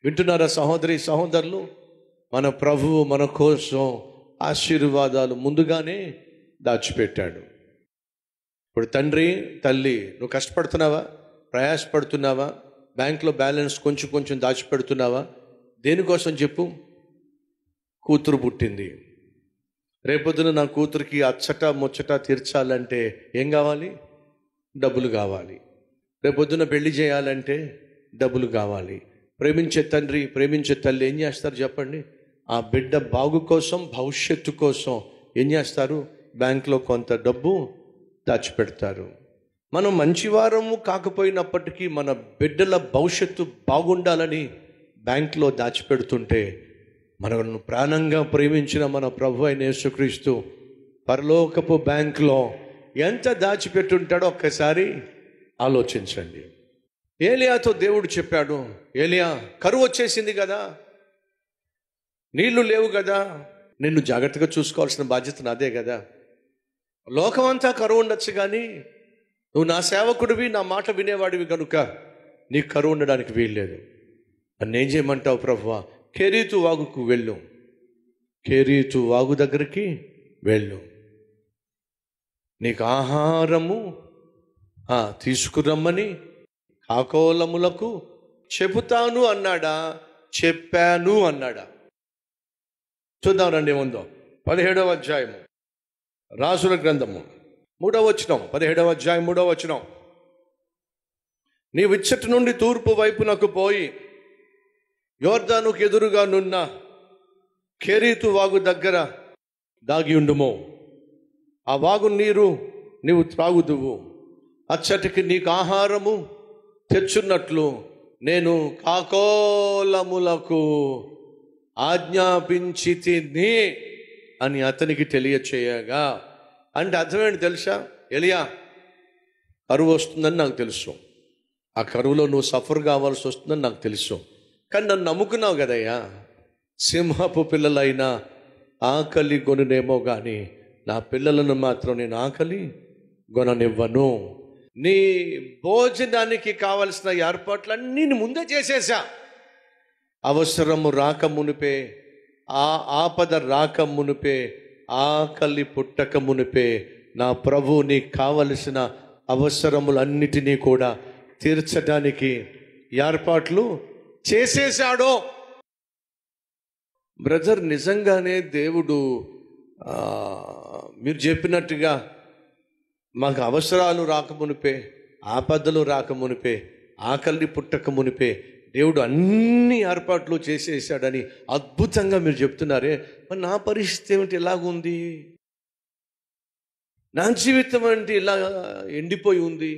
వింటున్నారా సహోదరి సహోదరులు? మన ప్రభువు మన కోసం ఆశీర్వాదాలు ముందుగానే దాచిపెట్టాడు. ఇప్పుడు తండ్రి తల్లి, నువ్వు కష్టపడుతున్నావా, ప్రయాసపడుతున్నావా, బ్యాంకులో బ్యాలెన్స్ కొంచెం కొంచెం దాచిపెడుతున్నావా? దేనికోసం చెప్పు? కూతురు పుట్టింది. రేపొద్దున నా కూతురికి అచ్చట ముచ్చట తీర్చాలంటే ఏం కావాలి? డబ్బులు కావాలి. రేపొద్దున పెళ్లి చేయాలంటే డబ్బులు కావాలి. ప్రేమించే తండ్రి, ప్రేమించే తల్లి ఏం చేస్తారు చెప్పండి? ఆ బిడ్డ బాగు కోసం, భవిష్యత్తు కోసం ఏం చేస్తారు? బ్యాంకులో కొంత డబ్బు దాచిపెడతారు. మనం మంచివారము కాకపోయినప్పటికీ మన బిడ్డల భవిష్యత్తు బాగుండాలని బ్యాంకులో దాచిపెడుతుంటే, మనను ప్రాణంగా ప్రేమించిన మన ప్రభు అయిన యేసుక్రీస్తు పరలోకపు బ్యాంకులో ఎంత దాచిపెట్టుంటాడో ఒక్కసారి ఆలోచించండి. ఏలియాతో దేవుడు చెప్పాడు, ఏలియా కరువు వచ్చేసింది కదా, నీళ్లు లేవు కదా, నిన్ను జాగ్రత్తగా చూసుకోవాల్సిన బాధ్యత నాదే కదా. లోకమంతా కరువు ఉండొచ్చు కానీ నువ్వు నా సేవకుడివి, నా మాట వినేవాడివి కనుక నీకు కరువు ఉండడానికి వీల్లేదు. నన్నేం చేయమంటావు ప్రభువా? కెరీతు వాగుకు వెళ్ళు, కెరీతు వాగు దగ్గరికి వెళ్ళు, నీకు ఆహారము తీసుకురమ్మని కాకోలములకు చెబుతాను అన్నాడా? చెప్పాను అన్నాడా? చూద్దాం రండి. ఏముందో 17వ అధ్యాయము రాసుల గ్రంథము 3వ వచనం, 17వ అధ్యాయం 3వ వచనం. నీవు ఇచ్చటి నుండి తూర్పు వైపునకు పోయి యోర్దానుకు ఎదురుగా నున్న కెరీతు వాగు దగ్గర దాగి ఉండుము. ఆ వాగు నీరు నీవు త్రాగుదువు. అచ్చటికి నీకు ఆహారము తెచ్చున్నట్లు నేను కాకోలములకు ఆజ్ఞాపించితిని అని అతనికి తెలియచేయగా. అంటే అర్థమేంటి తెలుసా? ఎలియా, కరువు వస్తుందని నాకు తెలుసు, ఆ కరువులో నువ్వు సఫర్ కావాల్సి వస్తుందని నాకు తెలుసు, కానీ నన్ను నమ్ముకున్నావు కదయ్యా. సింహపు పిల్లలైనా ఆకలి కొనునేమో కానీ నా పిల్లలను మాత్రం నేను ఆకలి కొననివ్వను. నీ భోజనానికి కావలసిన ఏర్పాట్లన్నీ ముందే చేసేసా. అవసరము రాక మునిపే, ఆ ఆపద రాక మునిపే, ఆకలి పుట్టక మునిపే నా ప్రభు నీకు కావలసిన అవసరములన్నిటినీ కూడా తీర్చడానికి ఏర్పాట్లు చేసేశాడో. బ్రదర్, నిజంగానే దేవుడు మీరు చెప్పినట్టుగా మాకు అవసరాలు రాకమునిపే, ఆపదలు రాకమునిపే, ఆకలి పుట్టక మునిపే దేవుడు అన్ని ఏర్పాట్లు చేసేసాడని అద్భుతంగా మీరు చెప్తున్నారే. మరి నా పరిస్థితి ఏమిటి? ఎలాగుంది? నా జీవితం అంటే ఇలా ఎండిపోయి ఉంది,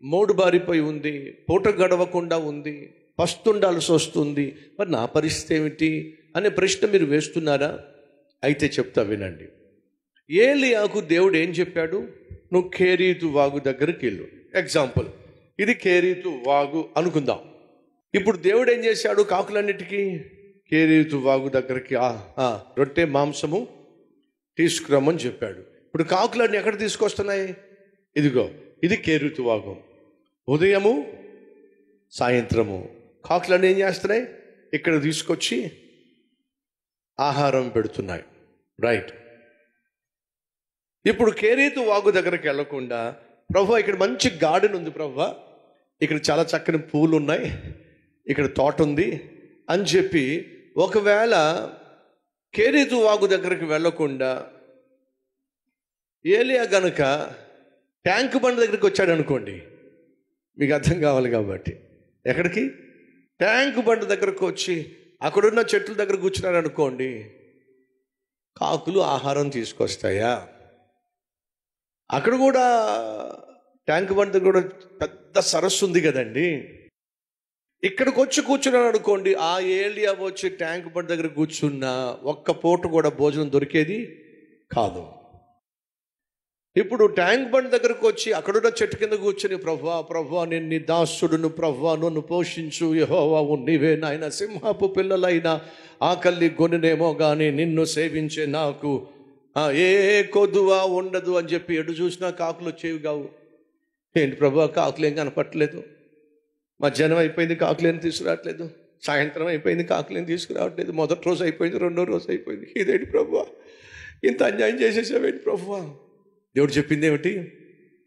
మోడు బారిపోయి ఉంది, పూట గడవకుండా ఉంది, పస్తుండాల్సి వస్తుంది. మరి నా పరిస్థితి ఏమిటి అనే ప్రశ్న మీరు వేస్తున్నారా? అయితే చెప్తా వినండి. ఏలియాకు దేవుడు ఏం చెప్పాడు? నువ్వు కెరీతు వాగు దగ్గరికి వెళ్ళు. ఎగ్జాంపుల్, ఇది కెరీతు వాగు అనుకుందాం. ఇప్పుడు దేవుడు ఏం చేశాడు? కాకులన్నిటికీ కెరీతు వాగు దగ్గరికి రొట్టె మాంసము తీసుకురమ్మని చెప్పాడు. ఇప్పుడు కాకులన్నీ ఎక్కడ తీసుకొస్తున్నాయి? ఇదిగో, ఇది కెరీతు వాగు. ఉదయము సాయంత్రము కాకులన్నీ ఏం చేస్తున్నాయి? ఇక్కడ తీసుకొచ్చి ఆహారం పెడుతున్నాయి. రైట్. ఇప్పుడు కెరీతు వాగు దగ్గరికి వెళ్ళకుండా, ప్రభు ఇక్కడ మంచి గార్డెన్ ఉంది, ప్రభు ఇక్కడ చాలా చక్కని పూలు ఉన్నాయి, ఇక్కడ తోట ఉంది అని చెప్పి ఒకవేళ కెరీతు వాగు దగ్గరికి వెళ్ళకుండా ఏలియా గనుక ట్యాంక్ బండ్ దగ్గరికి వచ్చాడు అనుకోండి, మీకు అర్థం కావాలి కాబట్టి, ఎక్కడికి? ట్యాంక్ బండ్ దగ్గరకు వచ్చి అక్కడున్న చెట్ల దగ్గర కూర్చున్నాడు అనుకోండి, కాకులు ఆహారం తీసుకొస్తాయా? అక్కడ కూడా ట్యాంక్ బండ్ దగ్గర కూడా పెద్ద సరస్సు ఉంది కదండి. ఇక్కడికి వచ్చి కూర్చున్నాడు అనుకోండి, ఆ ఏలియా వచ్చి ట్యాంక్ బండ్ దగ్గర కూర్చున్నా ఒక్క పూట కూడా భోజనం దొరికేది కాదు. ఇప్పుడు ట్యాంక్ బండ్ దగ్గరకు వచ్చి అక్కడున్న చెట్టు కింద కూర్చొని, ప్రభువా నేను నీ దాసుడును, ప్రభువా నన్ను పోషించు, యెహోవా నీవే నాయన, సింహపు పిల్లలైనా ఆకలి కొనునేమో కానీ నిన్ను సేవించే నాకు ఏ కొదువా ఉండదు అని చెప్పి ఎటు చూసినా కాకులు వచ్చేవి కావు. ఏంటి ప్రభువా, కాకులు ఏం కనపట్టలేదు, మధ్యాహ్నం అయిపోయింది, కాకులు ఏం తీసుకురావట్లేదు, సాయంత్రం అయిపోయింది, కాకులను తీసుకురావట్లేదు. మొదటి రోజు అయిపోయింది, రెండో రోజు అయిపోయింది. ఇదేంటి ప్రభువా, ఇంత అన్యాయం చేసేసావేంటి ప్రభువా? దేవుడు చెప్పింది ఏమిటి?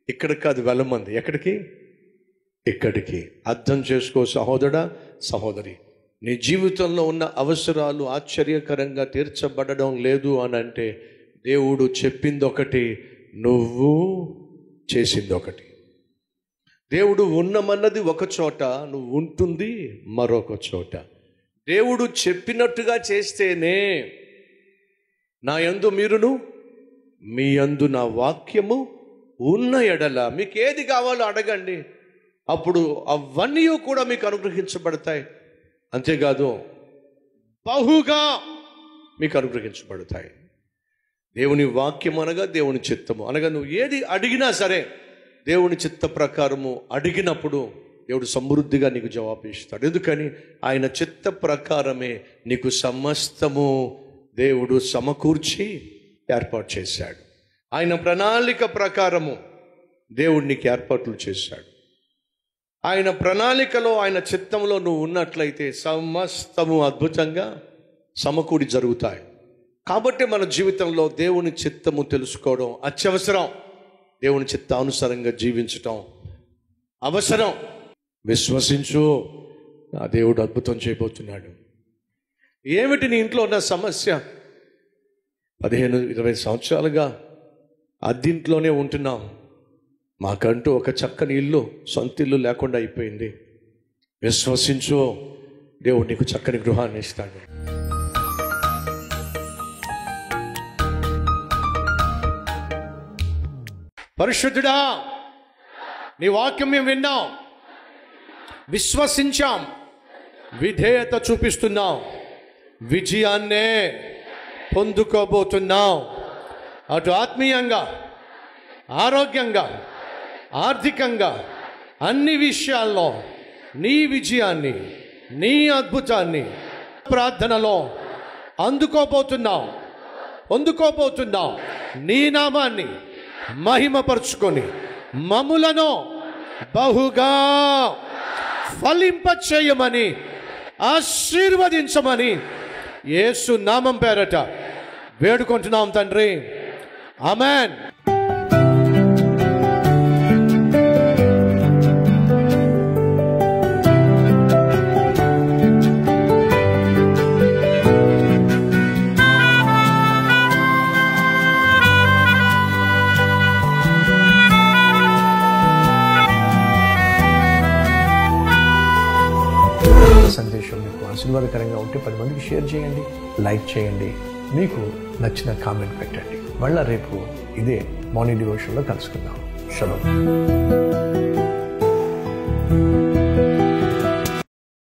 ఇక్కడికి కాదు వెళ్ళమంది. ఎక్కడికి? ఇక్కడికి. అర్థం చేసుకో సహోదరా, సహోదరి, నీ జీవితంలో ఉన్న అవసరాలు ఆశ్చర్యకరంగా తీర్చబడడం లేదు అని అంటే దేవుడు చెప్పింది ఒకటి, నువ్వు చేసింది ఒకటి. దేవుడు ఉన్నమన్నది ఒక చోట, నువ్వు ఉంటుంది మరొక చోట. దేవుడు చెప్పినట్టుగా చేస్తేనే నా యందు మీరును, మీ యందు నా వాక్యము ఉన్న ఎడల మీకు ఏది కావాలో అడగండి, అప్పుడు అవన్నీ కూడా మీకు అనుగ్రహించబడతాయి. అంతేకాదు బహుగా మీకు అనుగ్రహించబడతాయి. దేవుని వాక్యం అనగా దేవుని చిత్తము అనగా నువ్వు ఏది అడిగినా సరే దేవుని చిత్త ప్రకారము అడిగినప్పుడు దేవుడు సమృద్ధిగా నీకు జవాబు ఇస్తాడు. ఎందుకని? ఆయన చిత్త ప్రకారమే నీకు సమస్తము దేవుడు సమకూర్చి ఏర్పాటు చేశాడు. ఆయన ప్రణాళిక ప్రకారము దేవుడు నీకు ఏర్పాట్లు చేశాడు. ఆయన ప్రణాళికలో, ఆయన చిత్తంలో నువ్వు ఉన్నట్లయితే సమస్తము అద్భుతంగా సమకూడి జరుగుతాయి. కాబట్టి మన జీవితంలో దేవుని చిత్తము తెలుసుకోవడం అత్యవసరం. దేవుని చిత్తానుసారంగా జీవించటం అవసరం. విశ్వసించు, ఆ దేవుడు అద్భుతం చేయబోతున్నాడు. ఏమిటి నీ ఇంట్లో ఉన్న సమస్య? 15-20 సంవత్సరాలుగా అద్దింట్లోనే ఉంటున్నాం, మాకంటూ ఒక చక్కని ఇల్లు, సొంత ఇల్లు లేకుండా అయిపోయింది. విశ్వసించు, దేవుడు నీకు చక్కని గృహాన్ని ఇస్తాడు. పరిశుద్ధుడా, నీ వాక్యం మేము విన్నాం, విశ్వసించాం, విధేయత చూపిస్తున్నాం, విజయాన్నే పొందుకోబోతున్నాం. అటు ఆత్మీయంగా, ఆరోగ్యంగా, ఆర్థికంగా, అన్ని విషయాల్లో నీ విజయాన్ని, నీ అద్భుతాన్ని ప్రార్థనలో పొందుకోబోతున్నాం. నీ నామాన్ని మహిమపరుచుకొని మమ్ములను బహుగా ఫలింపచేయమని, ఆశీర్వదించమని యేసు నామం పేరట వేడుకుంటున్నాం తండ్రి. ఆమేన్. సందేశం మీకు ఆశీర్వాదకరంగా ఉంటే 10 మందికి షేర్ చేయండి, లైక్ చేయండి, మీకు నచ్చిన కామెంట్ పెట్టండి. మళ్ళా రేపు ఇదే మార్నింగ్ డివోషన్లో కలుసుకుందాం. షలోమ్.